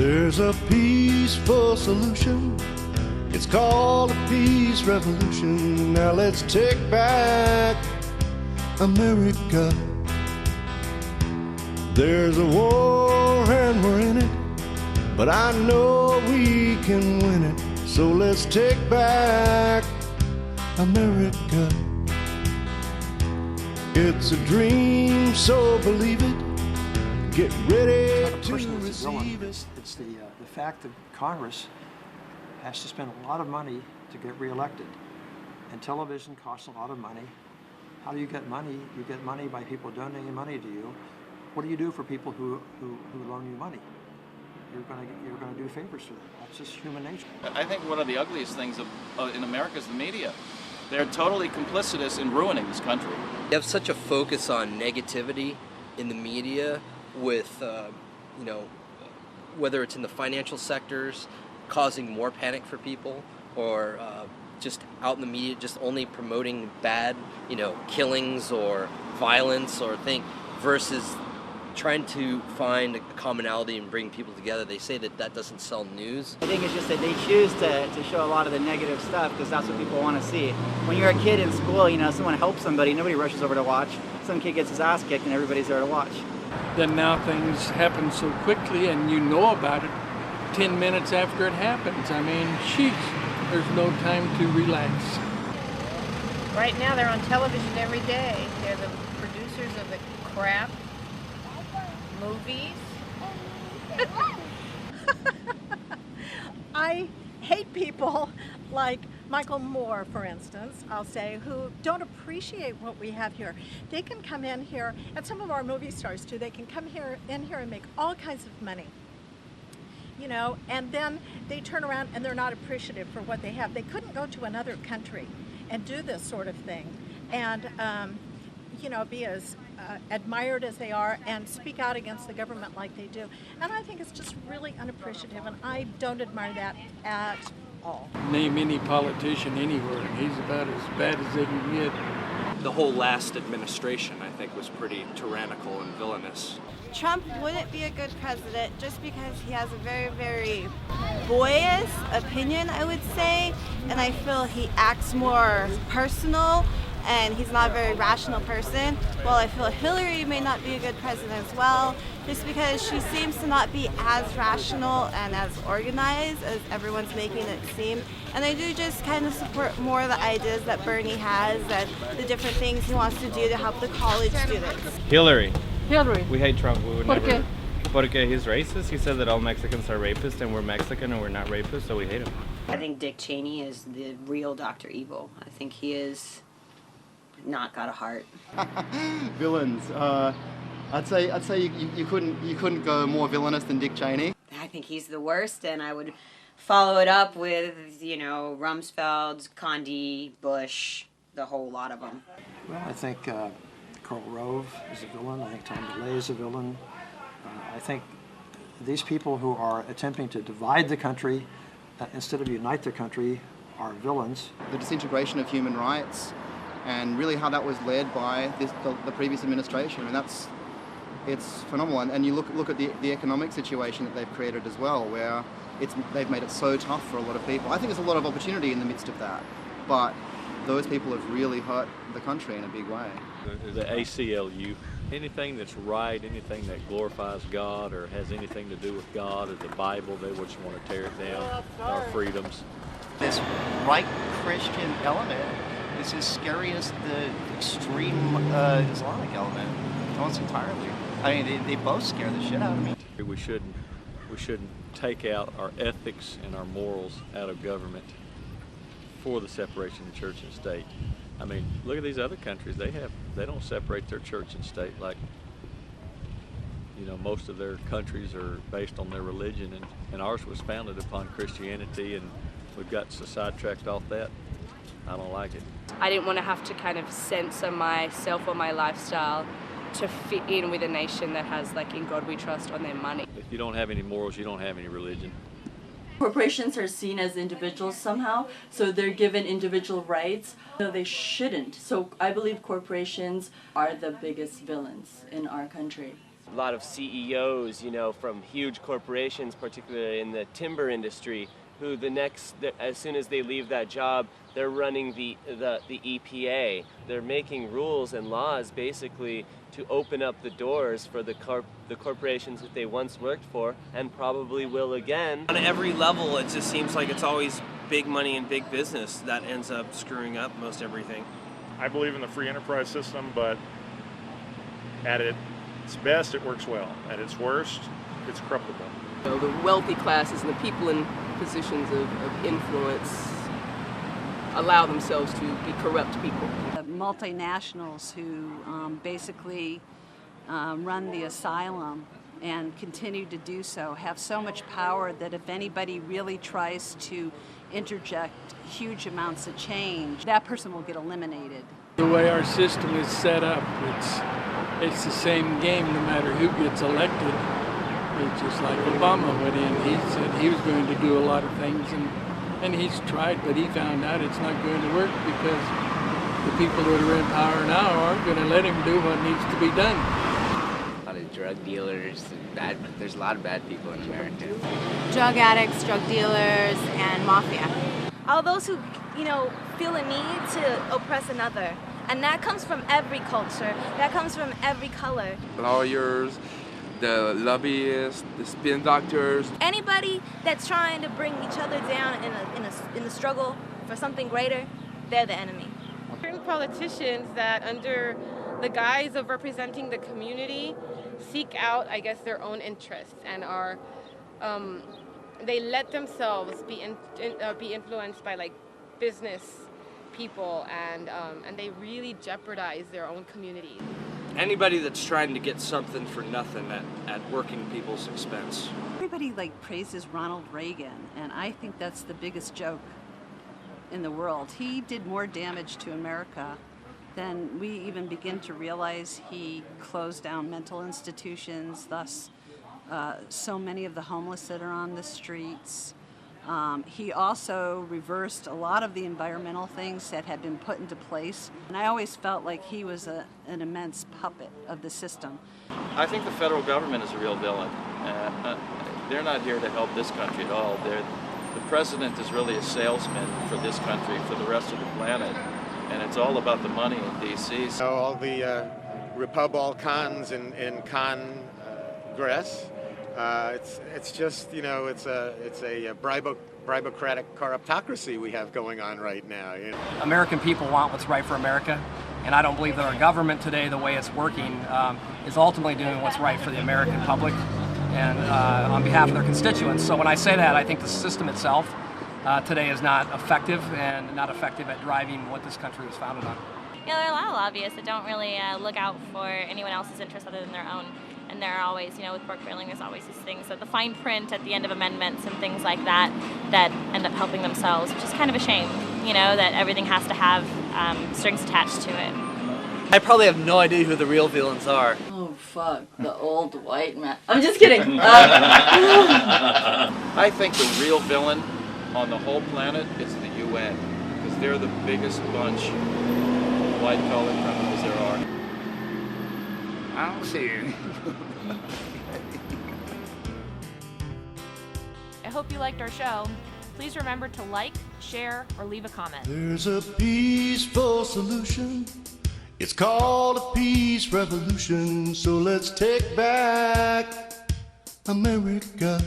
There's a peaceful solution. It's called a peace revolution. Now let's take back America. There's a war and we're in it, but I know we can win it. So let's take back America. It's a dream, so believe it. Get ready to receive it. It's the fact that Congress has to spend a lot of money to get reelected, and television costs a lot of money. How do you get money? You get money by people donating money to you. What do you do for people who loan you money? You're going to do favors for them. That's just human nature. I think one of the ugliest things in America is the media. They're totally complicitous in ruining this country. You have such a focus on negativity in the media with, whether it's in the financial sectors, causing more panic for people, or just out in the media, just only promoting bad, killings or violence or thing, versus trying to find a commonality and bring people together. They say that doesn't sell news. I think it's just that they choose to show a lot of the negative stuff because that's what people want to see. When you're a kid in school, someone helps somebody, nobody rushes over to watch. Some kid gets his ass kicked and everybody's there to watch. Then now things happen so quickly and you know about it 10 minutes after it happens. I mean, sheesh, there's no time to relax. Right now they're on television every day. They're the producers of the crap movies. I hate people like Michael Moore, for instance, I'll say, who don't appreciate what we have here. They can come in here, and some of our movie stars too, they can come in here and make all kinds of money. And then they turn around and they're not appreciative for what they have. They couldn't go to another country and do this sort of thing and, be as admired as they are and speak out against the government like they do. And I think it's just really unappreciative, and I don't admire that at all. Name any politician anywhere, and he's about as bad as they can get. The whole last administration, I think, was pretty tyrannical and villainous. Trump wouldn't be a good president just because he has a very, very boyish opinion, I would say, and I feel he acts more personal and he's not a very rational person. Well, I feel Hillary may not be a good president as well, just because she seems to not be as rational and as organized as everyone's making it seem. And I do just kind of support more of the ideas that Bernie has and the different things he wants to do to help the college students. Hillary. Hillary. We hate Trump. We would never. Porque he's racist. He said that all Mexicans are rapists and we're Mexican and we're not rapists, so we hate him. I think Dick Cheney is the real Dr. Evil. I think he is not got a heart. Villains. I'd say you couldn't go more villainous than Dick Cheney. I think he's the worst, and I would follow it up with, Rumsfeld, Condi, Bush, the whole lot of them. Well, I think Karl Rove is a villain. I think Tom DeLay is a villain. I think these people who are attempting to divide the country instead of unite the country are villains. The disintegration of human rights, and really how that was led by the previous administration. I mean, it's phenomenal. And you look at the economic situation that they've created as well, where they've made it so tough for a lot of people. I think there's a lot of opportunity in the midst of that, but those people have really hurt the country in a big way. The ACLU, anything that's right, anything that glorifies God or has anything to do with God or the Bible, they just want to tear it down, our freedoms. This right Christian element is as scary as the extreme Islamic element, almost entirely. I mean, they both scare the shit out of me. We shouldn't take out our ethics and our morals out of government for the separation of church and state. I mean, look at these other countries. They don't separate their church and state like, most of their countries are based on their religion, and ours was founded upon Christianity, and we've got sidetracked off that. I don't like it. I didn't want to have to kind of censor myself or my lifestyle to fit in with a nation that has, in God we trust, on their money. If you don't have any morals, you don't have any religion. Corporations are seen as individuals somehow, so they're given individual rights. No, they shouldn't. So I believe corporations are the biggest villains in our country. A lot of CEOs, you know, from huge corporations, particularly in the timber industry, who as soon as they leave that job, they're running the EPA. They're making rules and laws basically to open up the doors for the corporations that they once worked for and probably will again. On every level, it just seems like it's always big money and big business that ends up screwing up most everything. I believe in the free enterprise system, but at its best, it works well. At its worst, it's corruptible. You know, the wealthy classes and the people in positions of influence allow themselves to be corrupt people. Multinationals who basically run the asylum and continue to do so have so much power that if anybody really tries to interject huge amounts of change, that person will get eliminated. The way our system is set up, it's the same game no matter who gets elected. It's just like Obama went in. He said he was going to do a lot of things, and he's tried, but he found out it's not going to work because the people that are in power now aren't going to let him do what needs to be done. A lot of drug dealers, there's a lot of bad people in America. Drug addicts, drug dealers, and mafia. All those who, you know, feel a need to oppress another. And that comes from every culture. That comes from every color. Lawyers, the lobbyists, the spin doctors. Anybody that's trying to bring each other down in the struggle for something greater, they're the enemy. Certain politicians that, under the guise of representing the community, seek out, I guess, their own interests and are, they let themselves be influenced by like business people, and they really jeopardize their own community. Anybody that's trying to get something for nothing at working people's expense. Everybody like praises Ronald Reagan, and I think that's the biggest joke in the world. He did more damage to America than we even begin to realize. He closed down mental institutions, thus so many of the homeless that are on the streets. He also reversed a lot of the environmental things that had been put into place. And I always felt like he was an immense puppet of the system. I think the federal government is a real villain. They're not here to help this country at all. The president is really a salesman for this country, for the rest of the planet. And it's all about the money in D.C. So all the Republicans in Congress, it's just, you know, it's a bribocratic corruptocracy we have going on right now. You know? American people want what's right for America, and I don't believe that our government today, the way it's working, is ultimately doing what's right for the American public and on behalf of their constituents. So when I say that, I think the system itself today is not effective and not effective at driving what this country was founded on. You know, there are a lot of lobbyists that don't really look out for anyone else's interests other than their own. And there are always, you know, with pork barreling, there's always these things, so the fine print at the end of amendments and things like that that end up helping themselves, which is kind of a shame, you know, that everything has to have strings attached to it. I probably have no idea who the real villains are. Oh fuck, the old white man. I'm just kidding. I think the real villain on the whole planet is the UN, because they're the biggest bunch of white-collar criminals there are. I don't see it. I hope you liked our show. Please remember to like, share, or leave a comment. There's a peaceful solution. It's called a peace revolution. So let's take back America.